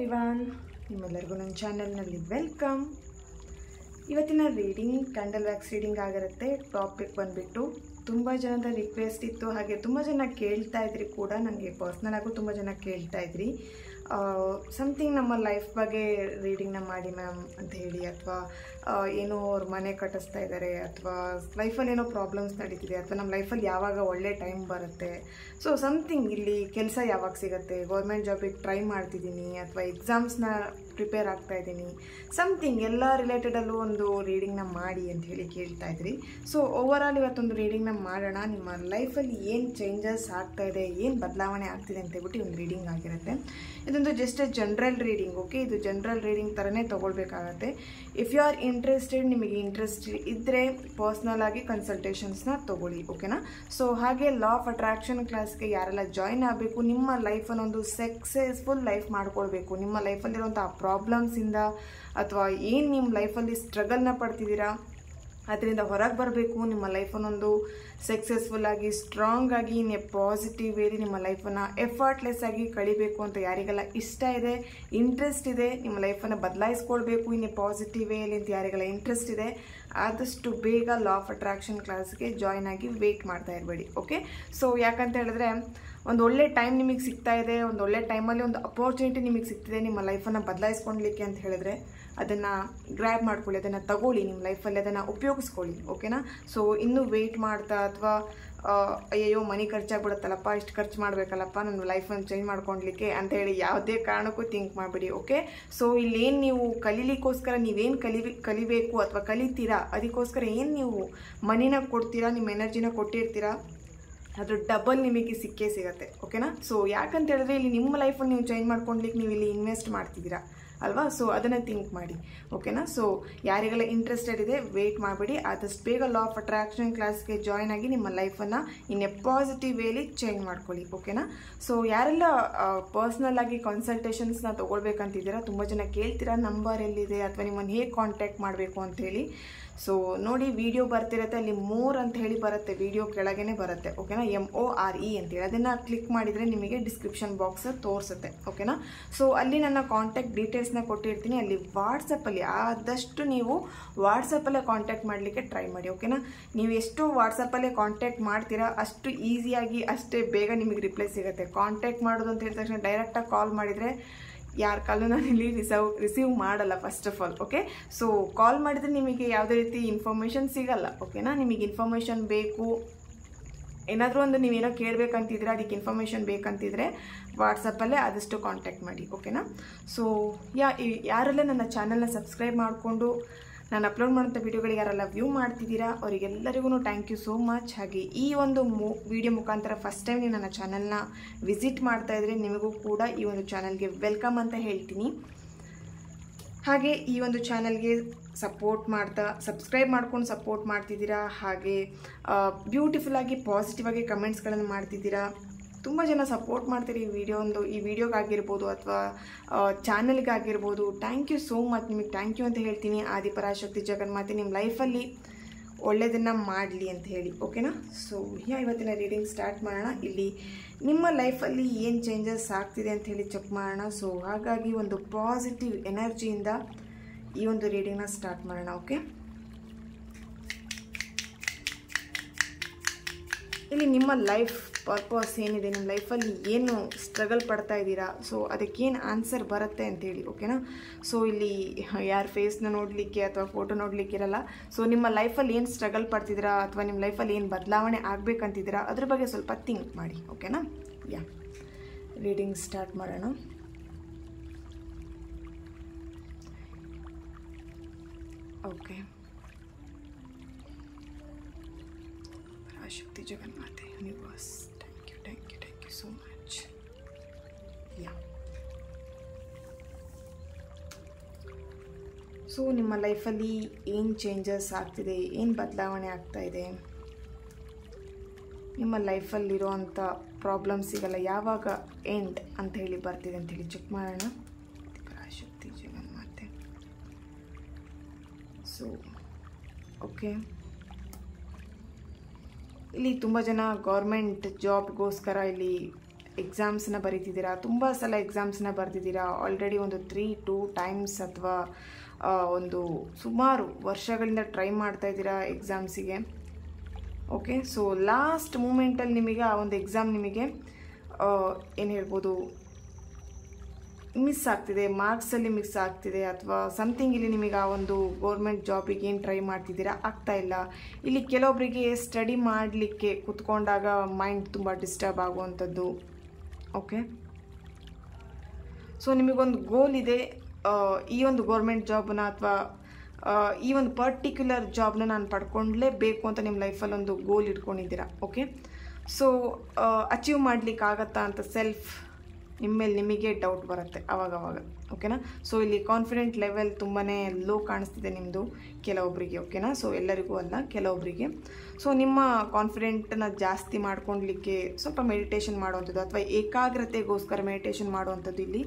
Everyone, ನಿಮ್ಮೆಲ್ಲರಿಗೂ ನನ್ನ ಚಾನಲ್ನಲ್ಲಿ ವೆಲ್ಕಮ್. ಇವತ್ತಿನ ರೀಡಿಂಗ್ ಕ್ಯಾಂಡಲ್ ವ್ಯಾಕ್ಸ್ ರೀಡಿಂಗ್ ಆಗಿರುತ್ತೆ. ಟಾಪಿಕ್ ಬಂದುಬಿಟ್ಟು ತುಂಬ ಜನದ ರಿಕ್ವೆಸ್ಟ್ ಇತ್ತು, ಹಾಗೆ ತುಂಬ ಜನ ಕೇಳ್ತಾ ಇದ್ರಿ ಕೂಡ. ನನಗೆ ಪರ್ಸ್ನಲ್ ಆಗು ತುಂಬ ಜನ ಕೇಳ್ತಾ ಇದ್ರಿ ಸಮಥಿಂಗ್ ನಮ್ಮ ಲೈಫ್ ಬಗ್ಗೆ ರೀಡಿಂಗ್ನ ಮಾಡಿ ಮ್ಯಾಮ್ ಅಂತ ಹೇಳಿ, ಅಥವಾ ಏನೋ ಅವ್ರ ಮನೆ ಕಟ್ಟಿಸ್ತಾ ಇದ್ದಾರೆ, ಅಥವಾ ಲೈಫಲ್ಲಿ ಏನೋ ಪ್ರಾಬ್ಲಮ್ಸ್ ನಡೀತಿದೆ, ಅಥವಾ ನಮ್ಮ ಲೈಫಲ್ಲಿ ಯಾವಾಗ ಒಳ್ಳೆ ಟೈಮ್ ಬರುತ್ತೆ, ಸೊ ಸಮಥಿಂಗ್ ಇಲ್ಲಿ ಕೆಲಸ ಯಾವಾಗ ಸಿಗುತ್ತೆ, ಗೌರ್ಮೆಂಟ್ ಜಾಬಿಗೆ ಟ್ರೈ ಮಾಡ್ತಿದ್ದೀನಿ, ಅಥವಾ ಎಕ್ಸಾಮ್ಸ್ನ ಪ್ರಿಪೇರ್ ಆಗ್ತಾ ಇದ್ದೀನಿ, ಸಮಥಿಂಗ್ ಎಲ್ಲ ರಿಲೇಟೆಡಲ್ಲೂ ಒಂದು ರೀಡಿಂಗ್ನ ಮಾಡಿ ಅಂತ ಹೇಳಿ ಕೇಳ್ತಾ ಇದ್ರಿ. ಸೊ ಓವರಾಲ್ ಇವತ್ತೊಂದು ರೀಡಿಂಗ್ನ ಮಾಡೋಣ. ನಿಮ್ಮ ಲೈಫಲ್ಲಿ ಏನು ಚೇಂಜಸ್ ಆಗ್ತಾ ಇದೆ, ಏನು ಬದಲಾವಣೆ ಆಗ್ತಿದೆ ಅಂತ ಹೇಳ್ಬಿಟ್ಟು ಒಂದು ರೀಡಿಂಗ್ ಆಗಿರುತ್ತೆ. ಇದೊಂದು ಜಸ್ಟ್ ಜನರಲ್ ರೀಡಿಂಗ್. ಓಕೆ, ಇದು ಜನರಲ್ ರೀಡಿಂಗ್ ಥರನೇ ತೊಗೊಳ್ಬೇಕಾಗತ್ತೆ. ಇಫ್ ಯು ಆರ್ ಇಂಟ್ರೆಸ್ಟೆಡ್, ನಿಮಗೆ ಇಂಟ್ರೆಸ್ಟ್ ಇದ್ದರೆ ಪರ್ಸ್ನಲ್ ಆಗಿ ಕನ್ಸಲ್ಟೇಷನ್ಸ್ನ ತೊಗೊಳ್ಳಿ. ಓಕೆನಾ? ಸೊ ಹಾಗೆ ಲಾ ಆಫ್ ಅಟ್ರಾಕ್ಷನ್ ಕ್ಲಾಸ್ಗೆ ಯಾರೆಲ್ಲ ಜಾಯ್ನ್ ಆಗಬೇಕು, ನಿಮ್ಮ ಲೈಫನ್ನು ಒಂದು ಸಕ್ಸಸ್ಫುಲ್ ಲೈಫ್ ಮಾಡ್ಕೊಳ್ಬೇಕು, ನಿಮ್ಮ ಲೈಫಲ್ಲಿರುವಂಥ ಪ್ರಾಬ್ಲಮ್ಸಿಂದ ಅಥವಾ ಏನು ನಿಮ್ಮ ಲೈಫಲ್ಲಿ ಸ್ಟ್ರಗಲ್ನ ಪಡ್ತಿದ್ದೀರಾ ಅದರಿಂದ ಹೊರಗೆ ಬರಬೇಕು, ನಿಮ್ಮ ಲೈಫನ್ನೊಂದು ಸಕ್ಸಸ್ಫುಲ್ ಆಗಿ ಸ್ಟ್ರಾಂಗ್ ಆಗಿ ಇನ್ ಎ ಪಾಸಿಟಿವ್ ವೇಲಿ ನಿಮ್ಮ ಲೈಫನ್ನು ಎಫರ್ಟ್ಲೆಸ್ ಆಗಿ ಕಳಿಬೇಕು ಅಂತ ಯಾರಿಗೆಲ್ಲ ಇಷ್ಟ ಇದೆ, ಇಂಟ್ರೆಸ್ಟ್ ಇದೆ, ನಿಮ್ಮ ಲೈಫನ್ನು ಬದಲಾಯಿಸ್ಕೊಳ್ಬೇಕು ಇನ್ ಎ ಪಾಸಿಟಿವ್ ವೇಲಿ ಅಂತ ಯಾರಿಗೆಲ್ಲ ಇಂಟ್ರೆಸ್ಟ್ ಇದೆ, ಆದಷ್ಟು ಬೇಗ ಲಾ ಆಫ್ ಅಟ್ರಾಕ್ಷನ್ ಕ್ಲಾಸ್ಗೆ ಜಾಯ್ನ್ ಆಗಿ ವೆಯ್ಟ್ ಮಾಡ್ತಾ ಇರಬೇಡಿ. ಓಕೆ, ಸೊ ಯಾಕಂತ ಹೇಳಿದ್ರೆ ಒಂದು ಒಳ್ಳೆ ಟೈಮ್ ನಿಮಗೆ ಸಿಗ್ತಾ ಇದೆ, ಒಂದು ಒಳ್ಳೆ ಟೈಮಲ್ಲಿ ಒಂದು ಅಪರ್ಚುನಿಟಿ ನಿಮಗೆ ಸಿಗ್ತಿದೆ ನಿಮ್ಮ ಲೈಫನ್ನು ಬದಲಾಯಿಸ್ಕೊಳ್ಲಿಕ್ಕೆ ಅಂತ ಹೇಳಿದ್ರೆ ಅದನ್ನು ಗ್ರ್ಯಾಬ್ ಮಾಡ್ಕೊಳ್ಳಿ, ಅದನ್ನು ತಗೊಳ್ಳಿ, ನಿಮ್ಮ ಲೈಫಲ್ಲಿ ಅದನ್ನು ಉಪಯೋಗಿಸ್ಕೊಳ್ಳಿ. ಓಕೆನಾ? ಸೊ ಇನ್ನೂ ವೆಯ್ಟ್ ಮಾಡ್ತಾ ಅಥವಾ ಅಯ್ಯೋ ಮನಿ ಖರ್ಚಾಗ್ಬಿಡುತ್ತಲ್ಲಪ್ಪ, ಇಷ್ಟು ಖರ್ಚು ಮಾಡಬೇಕಲ್ಲಪ್ಪ ನನ್ನ ಲೈಫನ್ನು ಚೇಂಜ್ ಮಾಡ್ಕೊಳ್ಲಿಕ್ಕೆ ಅಂತ ಹೇಳಿ ಯಾವುದೇ ಕಾರಣಕ್ಕೂ ಥಿಂಕ್ ಮಾಡಿಬಿಡಿ. ಓಕೆ, ಸೊ ಇಲ್ಲೇನು ನೀವು ಕಲೀಲಿಕ್ಕೋಸ್ಕರ ನೀವೇನು ಕಲಿಬೇಕು ಅಥವಾ ಕಲಿತೀರಾ, ಅದಕ್ಕೋಸ್ಕರ ಏನು ನೀವು ಮನಿನ ಕೊಡ್ತೀರಾ, ನಿಮ್ಮ ಎನರ್ಜಿನ ಕೊಟ್ಟಿರ್ತೀರಾ, ಅದು ಡಬಲ್ ನಿಮಗೆ ಸಿಕ್ಕೇ ಸಿಗುತ್ತೆ. ಓಕೆನಾ? ಸೊ ಯಾಕಂತ ಹೇಳಿದ್ರೆ ಇಲ್ಲಿ ನಿಮ್ಮ ಲೈಫನ್ನು ನೀವು ಚೇಂಜ್ ಮಾಡ್ಕೊಳ್ಲಿಕ್ಕೆ ನೀವು ಇಲ್ಲಿ ಇನ್ವೆಸ್ಟ್ ಮಾಡ್ತಿದ್ದೀರಾ ಅಲ್ವಾ? ಸೊ ಅದನ್ನು ಥಿಂಕ್ ಮಾಡಿ. ಓಕೆನಾ? ಸೊ ಯಾರಿಗೆಲ್ಲ ಇಂಟ್ರೆಸ್ಟೆಡ್ ಇದೆ ವೆಯ್ಟ್ ಮಾಡಬೇಡಿ, ಆದಷ್ಟು ಬೇಗ ಲಾ ಆಫ್ ಅಟ್ರಾಕ್ಷನ್ ಕ್ಲಾಸ್ಗೆ ಜಾಯ್ನ್ ಆಗಿ ನಿಮ್ಮ ಲೈಫನ್ನು ಇನ್ ಎ ಪಾಸಿಟಿವ್ ವೇಲಿ ಚೇಂಜ್ ಮಾಡ್ಕೊಳ್ಳಿ. ಓಕೆನಾ? ಸೊ ಯಾರೆಲ್ಲ ಪರ್ಸ್ನಲ್ ಆಗಿ ಕನ್ಸಲ್ಟೇಷನ್ಸ್ನ ತೊಗೊಳ್ಬೇಕಂತಿದ್ದೀರಾ, ತುಂಬ ಜನ ಕೇಳ್ತೀರಾ ನಂಬರ್ ಎಲ್ಲಿದೆ ಅಥವಾ ನಿಮ್ಮನ್ನು ಹೇಗೆ ಕಾಂಟ್ಯಾಕ್ಟ್ ಮಾಡಬೇಕು ಅಂಥೇಳಿ. ಸೊ ನೋಡಿ, ವಿಡಿಯೋ ಬರ್ತಿರುತ್ತೆ, ಅಲ್ಲಿ ಮೋರ್ ಅಂತ ಹೇಳಿ ಬರುತ್ತೆ, ವಿಡಿಯೋ ಕೆಳಗೇ ಬರುತ್ತೆ. ಓಕೆನಾ? MORE ಅಂತೇಳಿ ಅದನ್ನು ಕ್ಲಿಕ್ ಮಾಡಿದರೆ ನಿಮಗೆ ಡಿಸ್ಕ್ರಿಪ್ಷನ್ ಬಾಕ್ಸ್ ತೋರಿಸುತ್ತೆ. ಓಕೆನಾ? ಸೊ ಅಲ್ಲಿ ನನ್ನ ಕಾಂಟ್ಯಾಕ್ಟ್ ಡೀಟೇಲ್ಸ್ನ ಕೊಟ್ಟಿರ್ತೀನಿ, ಅಲ್ಲಿ ವಾಟ್ಸಪ್ಪಲ್ಲಿ ಆದಷ್ಟು ನೀವು ವಾಟ್ಸಪ್ಪಲ್ಲೇ ಕಾಂಟ್ಯಾಕ್ಟ್ ಮಾಡಲಿಕ್ಕೆ ಟ್ರೈ ಮಾಡಿ. ಓಕೆನಾ? ನೀವು ಎಷ್ಟು ವಾಟ್ಸಪ್ಪಲ್ಲೇ ಕಾಂಟ್ಯಾಕ್ಟ್ ಮಾಡ್ತೀರಾ ಅಷ್ಟು ಈಸಿಯಾಗಿ ಅಷ್ಟೇ ಬೇಗ ನಿಮಗೆ ರಿಪ್ಲೈ ಸಿಗುತ್ತೆ. ಕಾಂಟ್ಯಾಕ್ಟ್ ಮಾಡೋದು ಅಂತ ಹೇಳಿದ ತಕ್ಷಣ ಡೈರೆಕ್ಟಾಗಿ ಕಾಲ್ ಮಾಡಿದರೆ ಯಾರ ಕಾಲು ನಾನು ಇಲ್ಲಿ ರಿಸೀವ್ ಮಾಡಲ್ಲ first of all. Okay, so ಕಾಲ್ ಮಾಡಿದರೆ ನಿಮಗೆ ಯಾವುದೇ ರೀತಿ ಇನ್ಫಾರ್ಮೇಷನ್ ಸಿಗಲ್ಲ. ಓಕೆನಾ? ನಿಮಗೆ ಇನ್ಫಾರ್ಮೇಷನ್ ಬೇಕು, ಏನಾದರೂ ಒಂದು ನೀವೇನೋ ಕೇಳಬೇಕಂತಿದ್ರೆ, ಅದಕ್ಕೆ ಇನ್ಫಾರ್ಮೇಷನ್ ಬೇಕಂತಿದ್ರೆ ವಾಟ್ಸಪ್ಪಲ್ಲೇ ಆದಷ್ಟು ಕಾಂಟ್ಯಾಕ್ಟ್ ಮಾಡಿ. ಓಕೆನಾ? ಸೊ ಯಾರೆಲ್ಲ ನನ್ನ ಚಾನಲ್ನ ಸಬ್ಸ್ಕ್ರೈಬ್ ಮಾಡಿಕೊಂಡು ನಾನು ಅಪ್ಲೋಡ್ ಮಾಡೋಂಥ ವೀಡಿಯೋಗಳಿಗೆ ಯಾರೆಲ್ಲ ವ್ಯೂ ಮಾಡ್ತಿದ್ದೀರಾ ಅವರಿಗೆಲ್ಲರಿಗೂ ಥ್ಯಾಂಕ್ ಯು ಸೋ ಮಚ್. ಹಾಗೆ ಈ ಒಂದು ವಿಡಿಯೋ ಮುಖಾಂತರ ಫಸ್ಟ್ ಟೈಮ್ ನೀವು ನನ್ನ ಚಾನಲ್ನ ವಿಸಿಟ್ ಮಾಡ್ತಾ ಇದ್ರೆ ನಿಮಗೂ ಕೂಡ ಈ ಒಂದು ಚಾನಲ್ಗೆ ವೆಲ್ಕಮ್ ಅಂತ ಹೇಳ್ತೀನಿ. ಹಾಗೆ ಈ ಒಂದು ಚಾನಲ್ಗೆ ಸಪೋರ್ಟ್ ಮಾಡ್ತಾ ಸಬ್ಸ್ಕ್ರೈಬ್ ಮಾಡ್ಕೊಂಡು ಸಪೋರ್ಟ್ ಮಾಡ್ತಿದ್ದೀರಾ, ಹಾಗೆ ಬ್ಯೂಟಿಫುಲ್ಲಾಗಿ ಪಾಸಿಟಿವ್ ಆಗಿ ಕಮೆಂಟ್ಸ್ಗಳನ್ನು ಮಾಡ್ತಿದ್ದೀರಾ. ತುಂಬ ಜನ ಸಪೋರ್ಟ್ ಮಾಡ್ತೀರಿ ಈ ವಿಡಿಯೋಗಾಗಿರ್ಬೋದು ಅಥವಾ ಚಾನಲ್ಗಾಗಿರ್ಬೋದು. ಥ್ಯಾಂಕ್ ಯು ಸೋ ಮಚ್, ನಿಮಗೆ ಥ್ಯಾಂಕ್ ಯು ಅಂತ ಹೇಳ್ತೀನಿ. ಆದಿಪರಾಶಕ್ತಿ ಜಗನ್ಮಾತೆ ನಿಮ್ಮ ಲೈಫಲ್ಲಿ ಒಳ್ಳೆಯದನ್ನು ಮಾಡಲಿ ಅಂತ ಹೇಳಿ. ಓಕೆನಾ? ಸೊ ಇವತ್ತಿನ ರೀಡಿಂಗ್ ಸ್ಟಾರ್ಟ್ ಮಾಡೋಣ. ಇಲ್ಲಿ ನಿಮ್ಮ ಲೈಫಲ್ಲಿ ಏನು ಚೇಂಜಸ್ ಆಗ್ತಿದೆ ಅಂತ ಹೇಳಿ ಚೆಕ್ ಮಾಡೋಣ. ಸೊ ಹಾಗಾಗಿ ಒಂದು ಪಾಸಿಟಿವ್ ಎನರ್ಜಿಯಿಂದ ಈ ಒಂದು ರೀಡಿಂಗ್ನ ಸ್ಟಾರ್ಟ್ ಮಾಡೋಣ. ಓಕೆ, ಇಲ್ಲಿ ನಿಮ್ಮ ಲೈಫ್ ಪರ್ಪಸ್ ಏನಿದೆ, ನಿಮ್ಮ ಲೈಫಲ್ಲಿ ಏನು ಸ್ಟ್ರಗಲ್ ಪಡ್ತಾ ಇದ್ದೀರಾ, ಸೊ ಅದಕ್ಕೇನು ಆನ್ಸರ್ ಬರುತ್ತೆ ಅಂತೇಳಿ. ಓಕೆನಾ? ಸೊ ಇಲ್ಲಿ ಯಾರ ಫೇಸ್ನ ನೋಡಲಿಕ್ಕೆ ಅಥವಾ ಫೋಟೋ ನೋಡಲಿಕ್ಕೆ ಇರಲ್ಲ. ಸೊ ನಿಮ್ಮ ಲೈಫಲ್ಲಿ ಏನು ಸ್ಟ್ರಗಲ್ ಪಡ್ತಿದ್ದೀರಾ ಅಥವಾ ನಿಮ್ಮ ಲೈಫಲ್ಲಿ ಏನು ಬದಲಾವಣೆ ಆಗಬೇಕಂತಿದ್ದೀರಾ ಅದ್ರ ಬಗ್ಗೆ ಸ್ವಲ್ಪ ಥಿಂಕ್ ಮಾಡಿ. ಓಕೆನಾ? ರೀಡಿಂಗ್ ಸ್ಟಾರ್ಟ್ ಮಾಡೋಣ. ಓಕೆ, ಶಕ್ತಿ ಜಗನ್ಮಾತೆ universe, thank you so much. So ನಿಮ್ಮ ಲೈಫಲ್ಲಿ ಏನು ಚೇಂಜಸ್ ಆಗ್ತಿದೆ, ಏನು ಬದಲಾವಣೆ ಆಗ್ತಾ ಇದೆ, ನಿಮ್ಮ ಲೈಫಲ್ಲಿರೋವಂಥ ಪ್ರಾಬ್ಲಮ್ಸಿಗೆಲ್ಲ ಯಾವಾಗ ಎಂಡ್ ಅಂತ ಹೇಳಿ ಬರ್ತಿದೆ ಅಂಥೇಳಿ ಚೆಕ್ ಮಾಡೋಣ. ಶಕ್ತಿ ಜಗನ್ಮಾತೆ. ಸೊ ಓಕೆ, ಇಲ್ಲಿ ತುಂಬ ಜನ ಗೌರ್ಮೆಂಟ್ ಜಾಬ್ಗೋಸ್ಕರ ಇಲ್ಲಿ ಎಕ್ಸಾಮ್ಸ್ನ ಬರೀತಿದ್ದೀರಾ, ತುಂಬ ಸಲ ಎಕ್ಸಾಮ್ಸ್ನ ಬರೆದಿದ್ದೀರಾ ಆಲ್ರೆಡಿ, ಒಂದು 2 ಟೈಮ್ಸ್ ಅಥವಾ ಒಂದು ಸುಮಾರು ವರ್ಷಗಳಿಂದ ಟ್ರೈ ಮಾಡ್ತಾಯಿದ್ದೀರಾ ಎಕ್ಸಾಮ್ಸಿಗೆ. ಓಕೆ, ಸೊ ಲಾಸ್ಟ್ ಮೂಮೆಂಟಲ್ಲಿ ನಿಮಗೆ ಆ ಒಂದು ಎಕ್ಸಾಮ್ ನಿಮಗೆ ಏನು ಹೇಳ್ಬೋದು, ಮಿಸ್ ಆಗ್ತಿದೆ, ಮಾರ್ಕ್ಸಲ್ಲಿ ಮಿಸ್ ಆಗ್ತಿದೆ, ಅಥವಾ ಸಮಥಿಂಗ್ ಇಲ್ಲಿ ನಿಮಗೆ ಆ ಒಂದು ಗೌರ್ಮೆಂಟ್ ಜಾಬಿಗೆ ಏನು ಟ್ರೈ ಮಾಡ್ತಿದ್ದೀರಾ ಆಗ್ತಾಯಿಲ್ಲ. ಇಲ್ಲಿ ಕೆಲವೊಬ್ಬರಿಗೆ ಸ್ಟಡಿ ಮಾಡಲಿಕ್ಕೆ ಕೂತ್ಕೊಂಡಾಗ ಮೈಂಡ್ ತುಂಬ ಡಿಸ್ಟರ್ಬ್ ಆಗುವಂಥದ್ದು. ಓಕೆ, ಸೊ ನಿಮಗೊಂದು ಗೋಲ್ ಇದೆ, ಈ ಒಂದು ಗೌರ್ಮೆಂಟ್ ಜಾಬ್ನ ಅಥವಾ ಈ ಒಂದು ಪರ್ಟಿಕ್ಯುಲರ್ ಜಾಬ್ನ ನಾನು ಪಡ್ಕೊಳ್ಳೇಬೇಕು ಅಂತ ನಿಮ್ಮ ಲೈಫಲ್ಲಿ ಒಂದು ಗೋಲ್ ಇಟ್ಕೊಂಡಿದ್ದೀರಾ. ಓಕೆ, ಸೊ ಅಚೀವ್ ಮಾಡಲಿಕ್ಕಾಗತ್ತಾ ಅಂತ ನಿಮ್ಮ ಮೇಲೆ ನಿಮಗೆ ಡೌಟ್ ಬರುತ್ತೆ ಅವಾಗವಾಗ. ಓಕೆನಾ, ಸೊ ಇಲ್ಲಿ ಕಾನ್ಫಿಡೆಂಟ್ ಲೆವೆಲ್ ತುಂಬಾ ಲೋ ಕಾಣಿಸ್ತಿದೆ ನಿಮ್ಮದು ಕೆಲವೊಬ್ಬರಿಗೆ. ಓಕೆನಾ, ಸೊ ಎಲ್ಲರಿಗೂ ಅಲ್ಲ, ಕೆಲವೊಬ್ಬರಿಗೆ. ಸೊ ನಿಮ್ಮ ಕಾನ್ಫಿಡೆಂಟನ್ನು ಜಾಸ್ತಿ ಮಾಡ್ಕೊಳ್ಲಿಕ್ಕೆ ಸ್ವಲ್ಪ ಮೆಡಿಟೇಷನ್ ಮಾಡುವಂಥದ್ದು ಅಥವಾ ಏಕಾಗ್ರತೆಗೋಸ್ಕರ ಮೆಡಿಟೇಷನ್ ಮಾಡುವಂಥದ್ದು ಇಲ್ಲಿ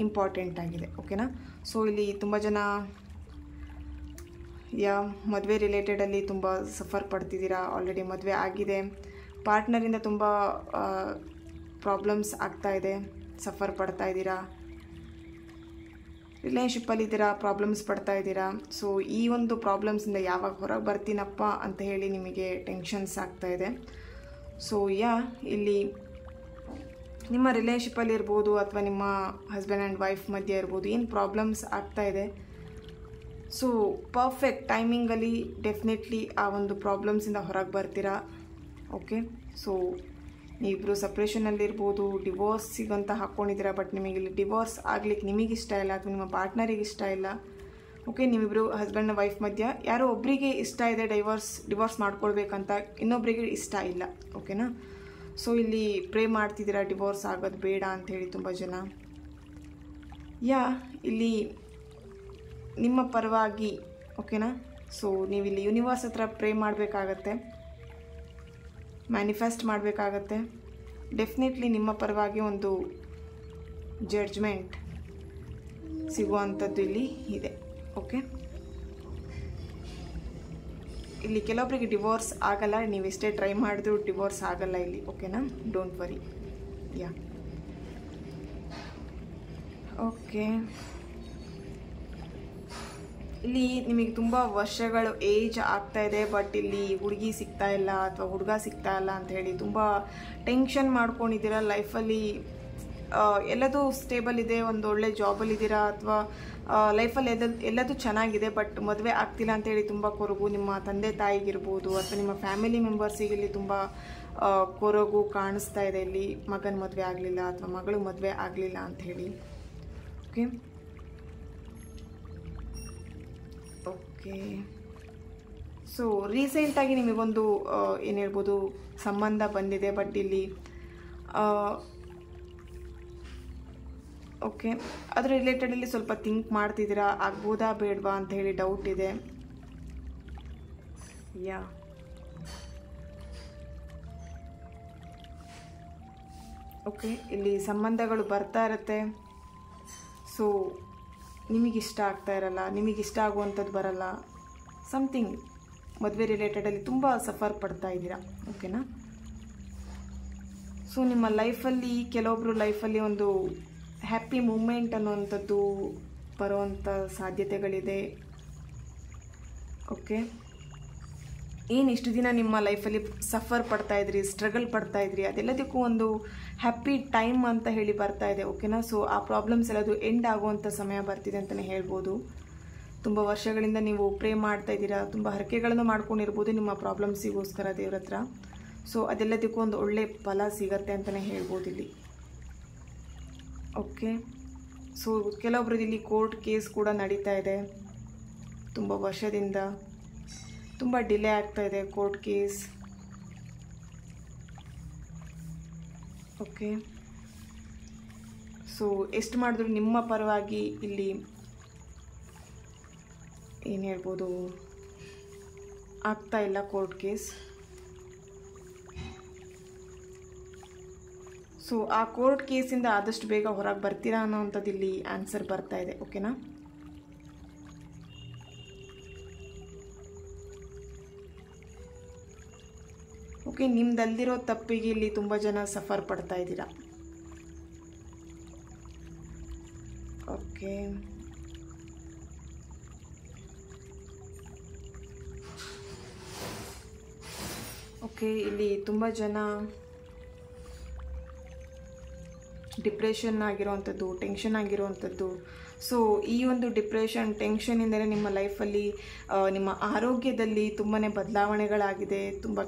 ಇಂಪಾರ್ಟೆಂಟ್ ಆಗಿದೆ. ಓಕೆನಾ, ಸೊ ಇಲ್ಲಿ ತುಂಬ ಜನ ಮದುವೆ ರಿಲೇಟೆಡಲ್ಲಿ ತುಂಬ ಸಫರ್ ಪಡ್ತಿದ್ದೀರಾ, ಆಲ್ರೆಡಿ ಮದುವೆ ಆಗಿದೆ, ಪಾರ್ಟ್ನರಿಂದ ತುಂಬ ಪ್ರಾಬ್ಲಮ್ಸ್ ಆಗ್ತಾಯಿದೆ, ಸಫರ್ ಪಡ್ತಾ ಇದ್ದೀರಾ, ರಿಲೇಷನ್ಶಿಪ್ಪಲ್ಲಿದ್ದೀರಾ, ಪ್ರಾಬ್ಲಮ್ಸ್ ಪಡ್ತಾ ಇದ್ದೀರಾ. ಸೊ ಈ ಒಂದು ಪ್ರಾಬ್ಲಮ್ಸಿಂದ ಯಾವಾಗ ಹೊರಗೆ ಬರ್ತೀನಪ್ಪ ಅಂತ ಹೇಳಿ ನಿಮಗೆ ಟೆನ್ಷನ್ಸ್ ಆಗ್ತಾಯಿದೆ. ಸೊ ಇಲ್ಲಿ ನಿಮ್ಮ ರಿಲೇಷನ್ಶಿಪ್ಪಲ್ಲಿ ಇರ್ಬೋದು ಅಥವಾ ನಿಮ್ಮ ಹಸ್ಬೆಂಡ್ ಆ್ಯಂಡ್ ವೈಫ್ ಮಧ್ಯೆ ಇರ್ಬೋದು, ಏನು ಪ್ರಾಬ್ಲಮ್ಸ್ ಆಗ್ತಾಯಿದೆ. ಸೊ ಪರ್ಫೆಕ್ಟ್ ಟೈಮಿಂಗಲ್ಲಿ ಡೆಫಿನೆಟ್ಲಿ ಆ ಒಂದು ಪ್ರಾಬ್ಲಮ್ಸಿಂದ ಹೊರಗೆ ಬರ್ತೀರಾ. ಓಕೆ, ಸೊ ನೀವಿಬ್ಬರು ಸಪ್ರೇಷನಲ್ಲಿರ್ಬೋದು, ಡಿವೋರ್ಸಿಗಂತ ಹಾಕ್ಕೊಂಡಿದ್ದೀರಾ, ಬಟ್ ನಿಮಗೆ ಇಲ್ಲಿ ಡಿವೋರ್ಸ್ ಆಗ್ಲಿಕ್ಕೆ ನಿಮಗಿಷ್ಟ ಇಲ್ಲ ಅಥವಾ ನಿಮ್ಮ ಪಾರ್ಟ್ನರಿಗೆ ಇಷ್ಟ ಇಲ್ಲ. ಓಕೆ, ನೀವಿಬ್ಬರು ಹಸ್ಬೆಂಡ್ ವೈಫ್ ಮಧ್ಯ ಯಾರೋ ಒಬ್ಬರಿಗೆ ಇಷ್ಟ ಇದೆ ಡಿವೋರ್ಸ್ ಮಾಡ್ಕೊಳ್ಬೇಕಂತ, ಇನ್ನೊಬ್ಬರಿಗೆ ಇಷ್ಟ ಇಲ್ಲ. ಓಕೆನಾ, ಸೊ ಇಲ್ಲಿ ಪ್ರೇ ಮಾಡ್ತಿದ್ದೀರಾ ಡಿವೋರ್ಸ್ ಆಗೋದು ಬೇಡ ಅಂಥೇಳಿ ತುಂಬ ಜನ. ಇಲ್ಲಿ ನಿಮ್ಮ ಪರವಾಗಿ. ಓಕೆನಾ, ಸೊ ನೀವಿಲ್ಲಿ ಯೂನಿವರ್ಸ್ ಹತ್ರ ಪ್ರೇ ಮಾಡಬೇಕಾಗತ್ತೆ, ಮ್ಯಾನಿಫೆಸ್ಟ್ ಮಾಡಬೇಕಾಗತ್ತೆ. ಡೆಫಿನೆಟ್ಲಿ ನಿಮ್ಮ ಪರವಾಗಿ ಒಂದು ಜಡ್ಜ್ಮೆಂಟ್ ಸಿಗುವಂಥದ್ದು ಇಲ್ಲಿ ಇದೆ. ಓಕೆ, ಇಲ್ಲಿ ಕೆಲವೊಬ್ಬರಿಗೆ ಡಿವೋರ್ಸ್ ಆಗಲ್ಲ, ನೀವು ಎಷ್ಟೇ ಟ್ರೈ ಮಾಡಿದ್ರೂ ಡಿವೋರ್ಸ್ ಆಗಲ್ಲ ಇಲ್ಲಿ. ಓಕೆನಾ, ಡೋಂಟ್ ವರಿ. ಓಕೆ, ಇಲ್ಲಿ ನಿಮಗೆ ತುಂಬ ವರ್ಷಗಳು ಏಜ್ ಆಗ್ತಾಯಿದೆ, ಬಟ್ ಇಲ್ಲಿ ಹುಡುಗಿ ಸಿಗ್ತಾ ಇಲ್ಲ ಅಥವಾ ಹುಡುಗ ಸಿಗ್ತಾ ಇಲ್ಲ ಅಂತ ಹೇಳಿ ತುಂಬ ಟೆನ್ಷನ್ ಮಾಡ್ಕೊಂಡಿದ್ದೀರಾ. ಲೈಫಲ್ಲಿ ಎಲ್ಲದೂ ಸ್ಟೇಬಲ್ ಇದೆ, ಒಂದು ಒಳ್ಳೆ ಜಾಬಲ್ಲಿದ್ದೀರಾ ಅಥವಾ ಲೈಫಲ್ಲಿ ಎಲ್ಲದೂ ಚೆನ್ನಾಗಿದೆ, ಬಟ್ ಮದುವೆ ಆಗ್ತಿಲ್ಲ ಅಂತೇಳಿ ತುಂಬ ಕೊರಗು ನಿಮ್ಮ ತಂದೆ ತಾಯಿಗಿರ್ಬೋದು ಅಥವಾ ನಿಮ್ಮ ಫ್ಯಾಮಿಲಿ ಮೆಂಬರ್ಸಿಗೆ ಇಲ್ಲಿ ತುಂಬ ಕೊರಗು ಕಾಣಿಸ್ತಾ ಇದೆ. ಇಲ್ಲಿ ಮಗನ ಮದುವೆ ಆಗಲಿಲ್ಲ ಅಥವಾ ಮಗಳು ಮದುವೆ ಆಗಲಿಲ್ಲ ಅಂಥೇಳಿ. ಓಕೆ, ಸೊ ರೀಸೆಂಟಾಗಿ ನಿಮಗೊಂದು ಏನು ಹೇಳ್ಬೋದು ಸಂಬಂಧ ಬಂದಿದೆ, ಬಟ್ ಇಲ್ಲಿ ಓಕೆ ಅದ್ರ ರಿಲೇಟೆಡಲ್ಲಿ ಸ್ವಲ್ಪ ಥಿಂಕ್ ಮಾಡ್ತಿದ್ದೀರಾ, ಆಗ್ಬೋದಾ ಬೇಡವಾ ಅಂತ ಹೇಳಿ ಡೌಟ್ ಇದೆ. ಓಕೆ, ಇಲ್ಲಿ ಸಂಬಂಧಗಳು ಬರ್ತಾ ಇರುತ್ತೆ. ಸೊ ನಿಮಗಿಷ್ಟ ಆಗ್ತಾ ಇರಲ್ಲ, ನಿಮಗಿಷ್ಟ ಆಗುವಂಥದ್ದು ಬರಲ್ಲ, ಸಮಥಿಂಗ್ ಮದುವೆ ರಿಲೇಟೆಡಲ್ಲಿ ತುಂಬ ಸಫರ್ ಪಡ್ತಾ ಇದ್ದೀರಾ. ಓಕೆನಾ, ಸೊ ನಿಮ್ಮ ಲೈಫಲ್ಲಿ ಕೆಲವೊಬ್ಬರು ಲೈಫಲ್ಲಿ ಒಂದು ಹ್ಯಾಪಿ ಮೂಮೆಂಟ್ ಅನ್ನುವಂಥದ್ದು ಬರುವಂಥ ಸಾಧ್ಯತೆಗಳಿದೆ. ಓಕೆ, ಏನು ಇಷ್ಟು ದಿನ ನಿಮ್ಮ ಲೈಫಲ್ಲಿ ಸಫರ್ ಪಡ್ತಾಯಿದ್ರಿ, ಸ್ಟ್ರಗಲ್ ಪಡ್ತಾಯಿದ್ರಿ, ಅದೆಲ್ಲದಕ್ಕೂ ಒಂದು ಹ್ಯಾಪಿ ಟೈಮ್ ಅಂತ ಹೇಳಿ ಬರ್ತಾ ಇದೆ. ಓಕೆನಾ, ಸೊ ಆ ಪ್ರಾಬ್ಲಮ್ಸ್ ಎಲ್ಲದು ಎಂಡ್ ಆಗುವಂಥ ಸಮಯ ಬರ್ತಿದೆ ಅಂತಲೇ ಹೇಳ್ಬೋದು. ತುಂಬ ವರ್ಷಗಳಿಂದ ನೀವು ಪ್ರೇ ಮಾಡ್ತಾ ಇದ್ದೀರಾ, ತುಂಬ ಹರಕೆಗಳನ್ನು ಮಾಡ್ಕೊಂಡಿರ್ಬೋದು ನಿಮ್ಮ ಪ್ರಾಬ್ಲಮ್ಸಿಗೋಸ್ಕರ ದೇವ್ರ ಹತ್ರ. ಸೊ ಅದೆಲ್ಲದಕ್ಕೂ ಒಂದು ಒಳ್ಳೆ ಫಲ ಸಿಗತ್ತೆ ಅಂತಲೇ ಹೇಳ್ಬೋದು ಇಲ್ಲಿ. ಓಕೆ, ಸೊ ಕೆಲವೊಬ್ರದ್ದು ಇಲ್ಲಿ ಕೋರ್ಟ್ ಕೇಸ್ ಕೂಡ ನಡೀತಾ ಇದೆ, ತುಂಬ ವರ್ಷದಿಂದ ತುಂಬ ಡಿಲೇ ಆಗ್ತಾ ಇದೆ ಕೋರ್ಟ್ ಕೇಸ್. ಓಕೆ, ಸೊ ಎಷ್ಟು ಮಾಡಿದ್ರು ನಿಮ್ಮ ಪರವಾಗಿ ಇಲ್ಲಿ ಏನು ಹೇಳ್ಬೋದು ಆಗ್ತಾ ಇಲ್ಲ ಕೋರ್ಟ್ ಕೇಸ್. ಸೊ ಆ ಕೋರ್ಟ್ ಕೇಸಿಂದ ಆದಷ್ಟು ಬೇಗ ಹೊರಗೆ ಬರ್ತೀರಾ ಅನ್ನೋವಂಥದ್ದು ಇಲ್ಲಿ ಆನ್ಸರ್ ಬರ್ತಾ ಇದೆ. ಓಕೆನಾ, ಓಕೆ, ನಿಮ್ದಲ್ದಿರೋ ತಪ್ಪಿಗೆ ಇಲ್ಲಿ ತುಂಬ ಜನ ಸಫರ್ ಪಡ್ತಾ ಇದ್ದೀರಾ. Okay, okay. ಇಲ್ಲಿ ತುಂಬ ಜನ ಡಿಪ್ರೆಷನ್ ಆಗಿರೋವಂಥದ್ದು, ಟೆನ್ಷನ್ ಆಗಿರೋವಂಥದ್ದು. ಸೊ ಈ ಒಂದು ಡಿಪ್ರೆಷನ್, ಟೆನ್ಷನಿಂದಲೇ ನಿಮ್ಮ ಲೈಫಲ್ಲಿ, ನಿಮ್ಮ ಆರೋಗ್ಯದಲ್ಲಿ ತುಂಬಾ ಬದಲಾವಣೆಗಳಾಗಿದೆ.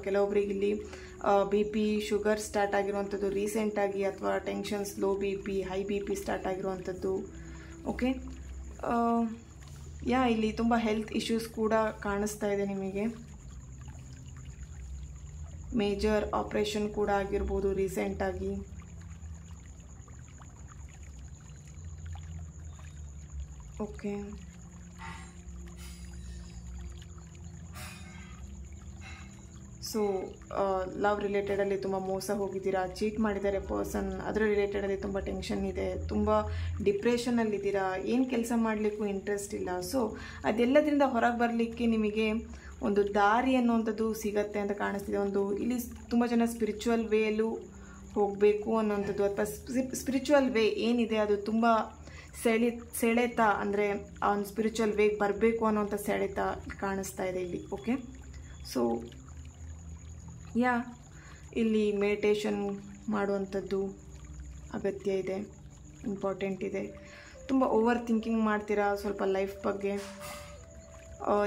ಕೆಲವೊಬ್ಬರಿಗೆ ಇಲ್ಲಿ BP, ಶುಗರ್ ಸ್ಟಾರ್ಟ್ ಆಗಿರುವಂಥದ್ದು ರೀಸೆಂಟಾಗಿ, ಅಥವಾ tensions, low BP, high BP start ಆಗಿರುವಂಥದ್ದು. ಓಕೆ, ಇಲ್ಲಿ ತುಂಬ ಹೆಲ್ತ್ ಇಶ್ಯೂಸ್ ಕೂಡ ಕಾಣಿಸ್ತಾ ಇದೆ ನಿಮಗೆ. ಮೇಜರ್ ಆಪ್ರೇಷನ್ ಕೂಡ ಆಗಿರ್ಬೋದು ರೀಸೆಂಟಾಗಿ. ಓಕೆ, ಸೊ ಲವ್ ರಿಲೇಟೆಡಲ್ಲಿ ತುಂಬ ಮೋಸ ಹೋಗಿದ್ದೀರಾ, ಚೀಟ್ ಮಾಡಿದ್ದಾರೆ ಪರ್ಸನ್, ಅದರ ರಿಲೇಟೆಡಲ್ಲಿ ತುಂಬ ಟೆನ್ಷನ್ ಇದೆ, ತುಂಬ ಡಿಪ್ರೆಷನಲ್ಲಿದ್ದೀರಾ, ಏನು ಕೆಲಸ ಮಾಡಲಿಕ್ಕೂ ಇಂಟ್ರೆಸ್ಟ್ ಇಲ್ಲ. ಸೊ ಅದೆಲ್ಲದರಿಂದ ಹೊರಗೆ ಬರಲಿಕ್ಕೆ ನಿಮಗೆ ಒಂದು ದಾರಿ ಅನ್ನುವಂಥದ್ದು ಸಿಗತ್ತೆ ಅಂತ ಕಾಣಿಸ್ತಿದೆ. ಇಲ್ಲಿ ತುಂಬ ಜನ ಸ್ಪಿರಿಚುವಲ್ ವೇಯಲ್ಲೂ ಹೋಗಬೇಕು ಅನ್ನೋವಂಥದ್ದು, ಅಥವಾ ಸ್ಪಿರಿಚುವಲ್ ವೇ ಏನಿದೆ ಅದು ತುಂಬ ಸೆಳೆತ, ಅಂದರೆ ಆ ಒಂದು ಸ್ಪಿರಿಚುವಲ್ ವೇಗೆ ಬರಬೇಕು ಅನ್ನೋಂಥ ಸೆಳೆತ ಕಾಣಿಸ್ತಾ ಇದೆ ಇಲ್ಲಿ. ಓಕೆ, ಸೊ ಇಲ್ಲಿ ಮೆಡಿಟೇಷನ್ ಮಾಡುವಂಥದ್ದು ಅಗತ್ಯ ಇದೆ, ಇಂಪಾರ್ಟೆಂಟ್ ಇದೆ. ತುಂಬ ಓವರ್ ಥಿಂಕಿಂಗ್ ಮಾಡ್ತೀರಾ ಸ್ವಲ್ಪ ಲೈಫ್ ಬಗ್ಗೆ,